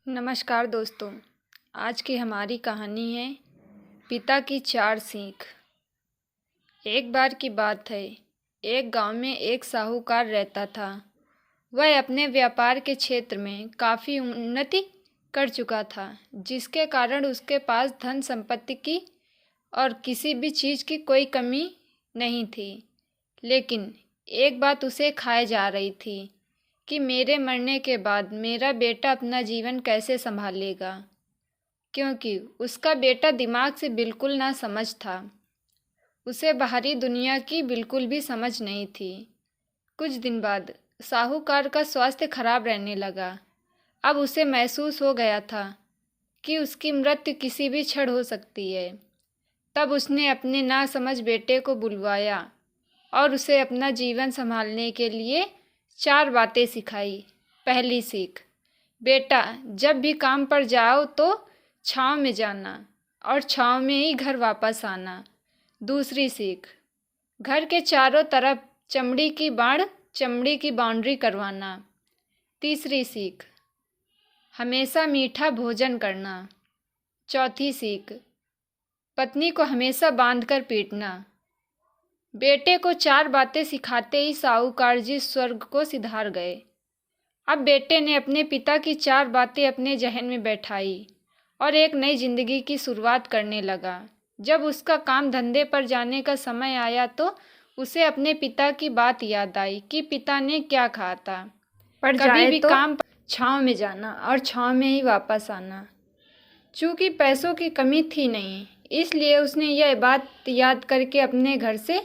नमस्कार दोस्तों। आज की हमारी कहानी है पिता की 4 सीख। एक बार की बात है, एक गांव में एक साहूकार रहता था। वह अपने व्यापार के क्षेत्र में काफ़ी उन्नति कर चुका था, जिसके कारण उसके पास धन संपत्ति की और किसी भी चीज़ की कोई कमी नहीं थी। लेकिन एक बात उसे खाए जा रही थी कि मेरे मरने के बाद मेरा बेटा अपना जीवन कैसे संभालेगा, क्योंकि उसका बेटा दिमाग से बिल्कुल ना समझ था। उसे बाहरी दुनिया की बिल्कुल भी समझ नहीं थी। कुछ दिन बाद साहूकार का स्वास्थ्य खराब रहने लगा। अब उसे महसूस हो गया था कि उसकी मृत्यु किसी भी क्षण हो सकती है। तब उसने अपने नासमझ बेटे को बुलवाया और उसे अपना जीवन संभालने के लिए 4 बातें सिखाई। पहली सीख, बेटा जब भी काम पर जाओ तो छाँव में जाना और छाँव में ही घर वापस आना। दूसरी सीख, घर के चारों तरफ चमड़ी की बाउंड्री करवाना। तीसरी सीख, हमेशा मीठा भोजन करना। चौथी सीख, पत्नी को हमेशा बांधकर पीटना। बेटे को 4 बातें सिखाते ही साहूकार जी स्वर्ग को सिधार गए। अब बेटे ने अपने पिता की 4 बातें अपने जहन में बैठाई और एक नई जिंदगी की शुरुआत करने लगा। जब उसका काम धंधे पर जाने का समय आया तो उसे अपने पिता की बात याद आई कि पिता ने क्या कहा था, पर कभी भी तो काम छाँव में जाना और छाँव में ही वापस आना। चूँकि पैसों की कमी थी नहीं, इसलिए उसने यह बात याद करके अपने घर से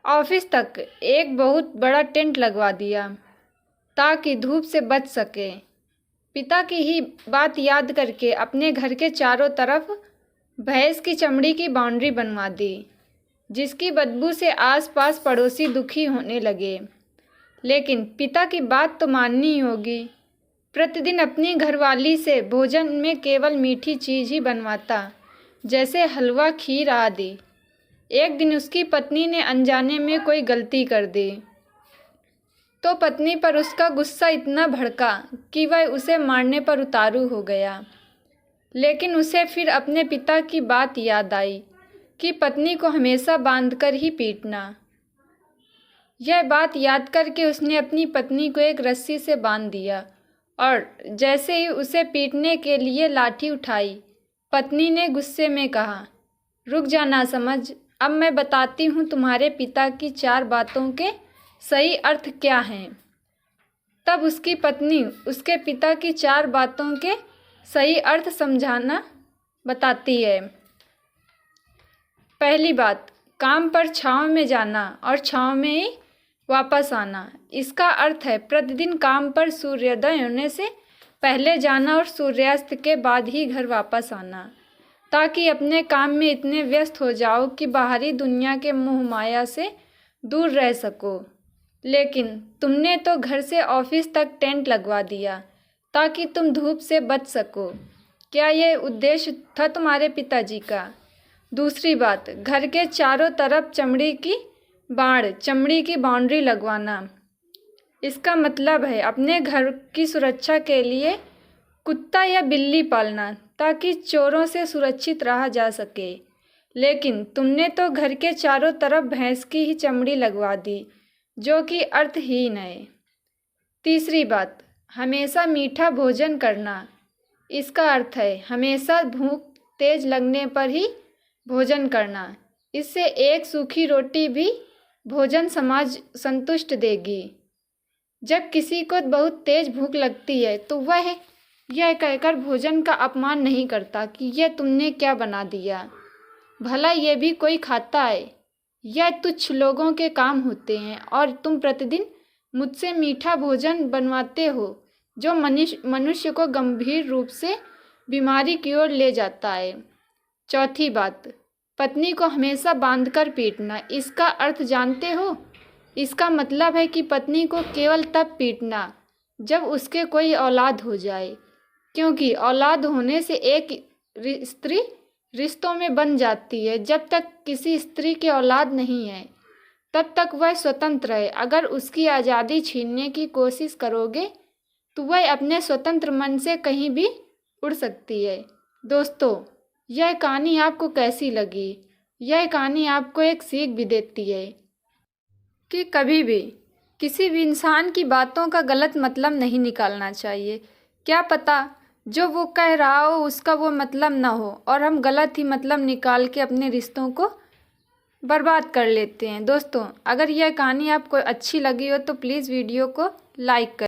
ऑफिस तक एक बहुत बड़ा टेंट लगवा दिया ताकि धूप से बच सके। पिता की ही बात याद करके अपने घर के चारों तरफ भैंस की चमड़ी की बाउंड्री बनवा दी, जिसकी बदबू से आसपास पड़ोसी दुखी होने लगे। लेकिन पिता की बात तो माननी ही होगी। प्रतिदिन अपनी घरवाली से भोजन में केवल मीठी चीज़ ही बनवाता, जैसे हलवा, खीर आदि। एक दिन उसकी पत्नी ने अनजाने में कोई गलती कर दी तो पत्नी पर उसका गुस्सा इतना भड़का कि वह उसे मारने पर उतारू हो गया। लेकिन उसे फिर अपने पिता की बात याद आई कि पत्नी को हमेशा बांधकर ही पीटना। यह बात याद करके उसने अपनी पत्नी को एक रस्सी से बांध दिया और जैसे ही उसे पीटने के लिए लाठी उठाई, पत्नी ने गुस्से में कहा, रुक जा नासमझ, अब मैं बताती हूँ तुम्हारे पिता की 4 बातों के सही अर्थ क्या हैं। तब उसकी पत्नी उसके पिता की 4 बातों के सही अर्थ समझाना बताती है। पहली बात, काम पर छाँव में जाना और छाँव में ही वापस आना। इसका अर्थ है प्रतिदिन काम पर सूर्योदय होने से पहले जाना और सूर्यास्त के बाद ही घर वापस आना, ताकि अपने काम में इतने व्यस्त हो जाओ कि बाहरी दुनिया के मोह माया से दूर रह सको। लेकिन तुमने तो घर से ऑफिस तक टेंट लगवा दिया ताकि तुम धूप से बच सको। क्या यह उद्देश्य था तुम्हारे पिताजी का? दूसरी बात, घर के चारों तरफ चमड़ी की बाउंड्री लगवाना। इसका मतलब है अपने घर की सुरक्षा के लिए कुत्ता या बिल्ली पालना, ताकि चोरों से सुरक्षित रहा जा सके। लेकिन तुमने तो घर के चारों तरफ भैंस की ही चमड़ी लगवा दी, जो कि अर्थहीन है। तीसरी बात, हमेशा मीठा भोजन करना। इसका अर्थ है हमेशा भूख तेज लगने पर ही भोजन करना। इससे एक सूखी रोटी भी भोजन समाज संतुष्ट देगी। जब किसी को बहुत तेज भूख लगती है तो वह यह कहकर भोजन का अपमान नहीं करता कि यह तुमने क्या बना दिया, भला यह भी कोई खाता है। यह तुच्छ लोगों के काम होते हैं और तुम प्रतिदिन मुझसे मीठा भोजन बनवाते हो, जो मनुष्य को गंभीर रूप से बीमारी की ओर ले जाता है। चौथी बात, पत्नी को हमेशा बांधकर पीटना। इसका अर्थ जानते हो? इसका मतलब है कि पत्नी को केवल तब पीटना जब उसके कोई औलाद हो जाए, क्योंकि औलाद होने से एक स्त्री रिश्तों में बन जाती है। जब तक किसी स्त्री की औलाद नहीं है तब तक वह स्वतंत्र है। अगर उसकी आज़ादी छीनने की कोशिश करोगे तो वह अपने स्वतंत्र मन से कहीं भी उड़ सकती है। दोस्तों, यह कहानी आपको कैसी लगी? यह कहानी आपको एक सीख भी देती है कि कभी भी किसी भी इंसान की बातों का गलत मतलब नहीं निकालना चाहिए। क्या पता जो वो कह रहा हो उसका वो मतलब ना हो और हम गलत ही मतलब निकाल के अपने रिश्तों को बर्बाद कर लेते हैं। दोस्तों, अगर यह कहानी आपको अच्छी लगी हो तो प्लीज़ वीडियो को लाइक करें।